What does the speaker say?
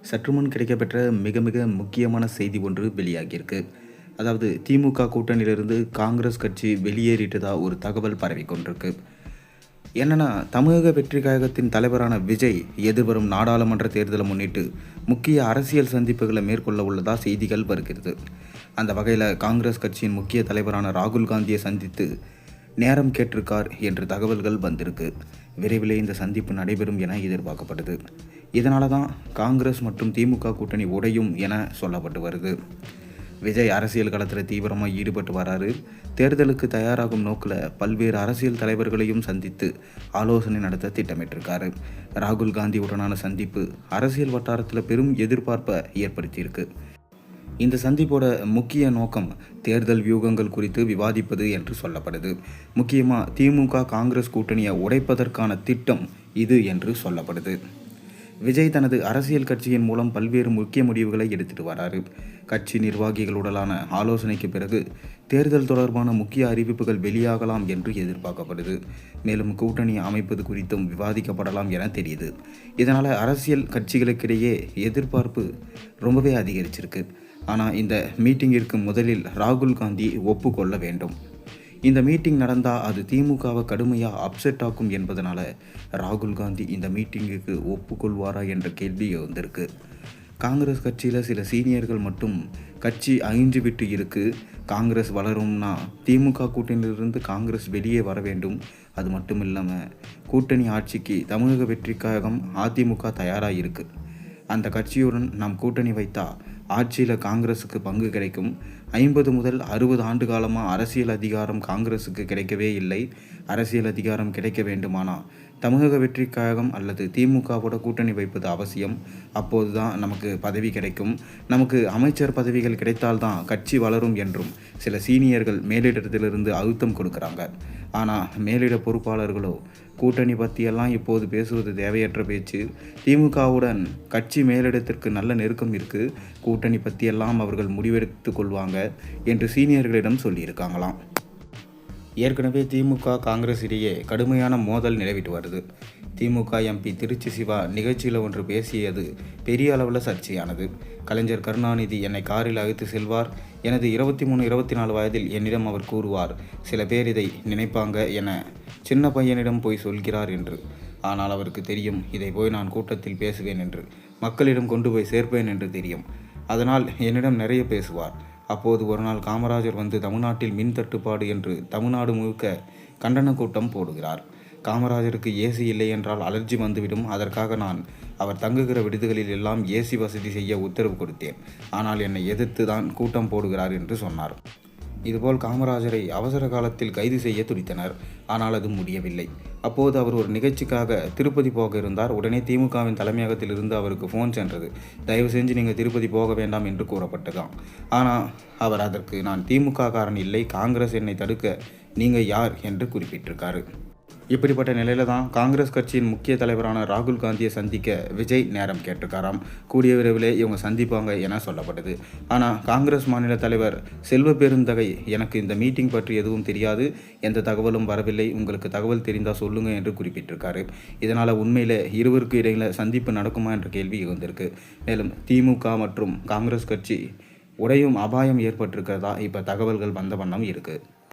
சற்றுமுன் கிடைக்கப்பெற்ற மிக மிக முக்கியமான செய்தி ஒன்று வெளியாகியிருக்கு. அதாவது திமுக கூட்டணியிலிருந்து காங்கிரஸ் கட்சி வெளியேறிட்டதா ஒரு தகவல் பரவி கொண்டிருக்கு. என்னன்னா, தமிழக வெற்றி கழகத்தின் தலைவரான விஜய் எதிர்வரும் நாடாளுமன்ற தேர்தலை முன்னிட்டு முக்கிய அரசியல் சந்திப்புகளை மேற்கொள்ள உள்ளதா செய்திகள் வருகிறது. அந்த வகையில் காங்கிரஸ் கட்சியின் முக்கிய தலைவரான ராகுல் காந்தியை சந்தித்து நேரம் கேட்டிருக்கார் என்று தகவல்கள் வந்திருக்கு. விரைவிலே இந்த சந்திப்பு நடைபெறும் என எதிர்பார்க்கப்படுது. இதனால தான் காங்கிரஸ் மற்றும் திமுக கூட்டணி உடையும் என சொல்லப்பட்டு வருது. விஜய் அரசியல் களத்தில் தீவிரமாக ஈடுபட்டு வராரு. தேர்தலுக்கு தயாராகும் நோக்கில் பல்வேறு அரசியல் தலைவர்களையும் சந்தித்து ஆலோசனை நடத்த திட்டமிட்டிருக்காரு. ராகுல் காந்தியுடனான சந்திப்பு அரசியல் வட்டாரத்தில் பெரும் எதிர்பார்ப்பை ஏற்படுத்தியிருக்கு. இந்த சந்திப்போட முக்கிய நோக்கம் தேர்தல் வியூகங்கள் குறித்து விவாதிப்பது என்று சொல்லப்படுது. முக்கியமாக திமுக காங்கிரஸ் கூட்டணியை உடைப்பதற்கான திட்டம் இது என்று சொல்லப்படுது. விஜய் தனது அரசியல் கட்சியின் மூலம் பல்வேறு முக்கிய முடிவுகளை எடுத்துட்டு வராரு. கட்சி நிர்வாகிகளுடனான ஆலோசனைக்கு பிறகு தேர்தல் தொடர்பான முக்கிய அறிவிப்புகள் வெளியாகலாம் என்று எதிர்பார்க்கப்படுது. மேலும் கூட்டணி அமைப்பது குறித்தும் விவாதிக்கப்படலாம் என தெரியுது. இதனால் அரசியல் கட்சிகளுக்கிடையே எதிர்பார்ப்பு ரொம்பவே அதிகரிச்சிருக்கு. ஆனால் இந்த மீட்டிங்கிற்கு முதலில் ராகுல் காந்தி ஒப்புக்கொள்ள வேண்டும். இந்த மீட்டிங் நடந்தால் அது திமுகவை கடுமையாக அப்செட் ஆக்கும் என்பதனால ராகுல் காந்தி இந்த மீட்டிங்குக்கு ஒப்புக்கொள்வாரா என்ற கேள்வி வந்திருக்கு. காங்கிரஸ் கட்சியில் சில சீனியர்கள் மட்டும் கட்சி அழிஞ்சு விட்டு இருக்கு, காங்கிரஸ் வளரும்னா திமுக கூட்டணியிலிருந்து காங்கிரஸ் வெளியே வர வேண்டும், அது மட்டும் இல்லாமல் கூட்டணி ஆட்சிக்கு தமிழக வெற்றி கழகம் அதிமுக தயாராக இருக்குது, அந்த கட்சியுடன் நாம் கூட்டணி வைத்தா ஆட்சியில் காங்கிரஸுக்கு பங்கு கிடைக்கும், 50 முதல் 60 ஆண்டு காலமாக அரசியல் அதிகாரம் காங்கிரஸுக்கு கிடைக்கவே இல்லை, அரசியல் அதிகாரம் கிடைக்க வேண்டுமானால் தமிழக வெற்றி கழகம் அல்லது திமுகவோட கூட்டணி வைப்பது அவசியம், அப்போது தான் நமக்கு பதவி கிடைக்கும், நமக்கு அமைச்சர் பதவிகள் கிடைத்தால்தான் கட்சி வளரும் என்றும் சில சீனியர்கள் மேலிடத்திலிருந்து அழுத்தம் கொடுக்குறாங்க. ஆனால் மேலிட பொறுப்பாளர்களோ கூட்டணி பற்றியெல்லாம் இப்போது பேசுவது தேவையற்ற பேச்சு, திமுகவுடன் கட்சி மேலிடத்திற்கு நல்ல நெருக்கம் இருக்குது, கூட்டணி பற்றியெல்லாம் அவர்கள் முடிவெடுத்து கொள்வாங்க என்று சீனியர்களிடம் சொல்லியிருக்காங்களாம். ஏற்கனவே திமுக காங்கிரஸ் இடையே கடுமையான மோதல் நிலவிட்டு வருது. திமுக எம்பி திருச்சி சிவா நிகழ்ச்சியில் ஒன்று பேசியது பெரிய அளவில் சர்ச்சையானது. கலைஞர் கருணாநிதி என்னை காரில் அழைத்து செல்வார், எனது 23, 24 வயதில் என்னிடம் அவர் கூறுவார், சில பேர் இதை நினைப்பாங்க என சின்ன பையனிடம் போய் சொல்கிறார் என்று. ஆனால் அவருக்கு தெரியும் இதை போய் நான் கூட்டத்தில் பேசுவேன் என்று, மக்களிடம் கொண்டு போய் சேர்ப்பேன் என்று தெரியும். அதனால் என்னிடம் நிறைய பேசுவார். அப்போது ஒரு நாள் காமராஜர் வந்து தமிழ்நாட்டில் மின் தட்டுப்பாடு என்று தமிழ்நாடு முழுக்க கண்டன கூட்டம் போடுகிறார். காமராஜருக்கு ஏசி இல்லை என்றால் அலர்ஜி வந்துவிடும், அதற்காக நான் அவர் தங்குகிற விடுதிகளில் எல்லாம் ஏசி வசதி செய்ய உத்தரவு கொடுத்தேன், ஆனால் என்னை எதிர்த்து தான் கூட்டம் போடுகிறார் என்று சொன்னார். இதுபோல் காமராஜரை அவசர காலத்தில் கைது செய்ய துடித்தனர், ஆனால் அது முடியவில்லை. அப்போது அவர் ஒரு நிகழ்ச்சிக்காக திருப்பதி போக இருந்தார். உடனே திமுகவின் தலைமையகத்தில் இருந்து அவருக்கு ஃபோன் சென்றது, தயவு செஞ்சு நீங்கள் திருப்பதி போக வேண்டாம் என்று கூறப்பட்டதாம். ஆனால் அவர் அதற்கு நான் திமுக காரன் இல்லை, காங்கிரஸ் என்னை தடுக்க நீங்கள் யார் என்று குறிப்பிட்டிருக்காரு. இப்படிப்பட்ட நிலையில தான் காங்கிரஸ் கட்சியின் முக்கிய தலைவரான ராகுல் காந்தியை சந்திக்க விஜய் நேரம் கேட்டிருக்காராம். கூடிய விரைவிலே இவங்க சந்திப்பாங்க என சொல்லப்பட்டது. ஆனால் காங்கிரஸ் மாநில தலைவர் செல்வ பெருந்தகை எனக்கு இந்த மீட்டிங் பற்றி எதுவும் தெரியாது, எந்த தகவலும் வரவில்லை, உங்களுக்கு தகவல் தெரிந்தால் சொல்லுங்க என்று குறிப்பிட்டிருக்காரு. இதனால் உண்மையிலே இருவருக்கு இடையில சந்திப்பு நடக்குமா என்ற கேள்வி வந்திருக்கு. மேலும் திமுக மற்றும் காங்கிரஸ் கட்சி உடையும் அபாயம் ஏற்பட்டிருக்கிறதா இப்போ தகவல்கள் வந்த வண்ணம் இருக்குது.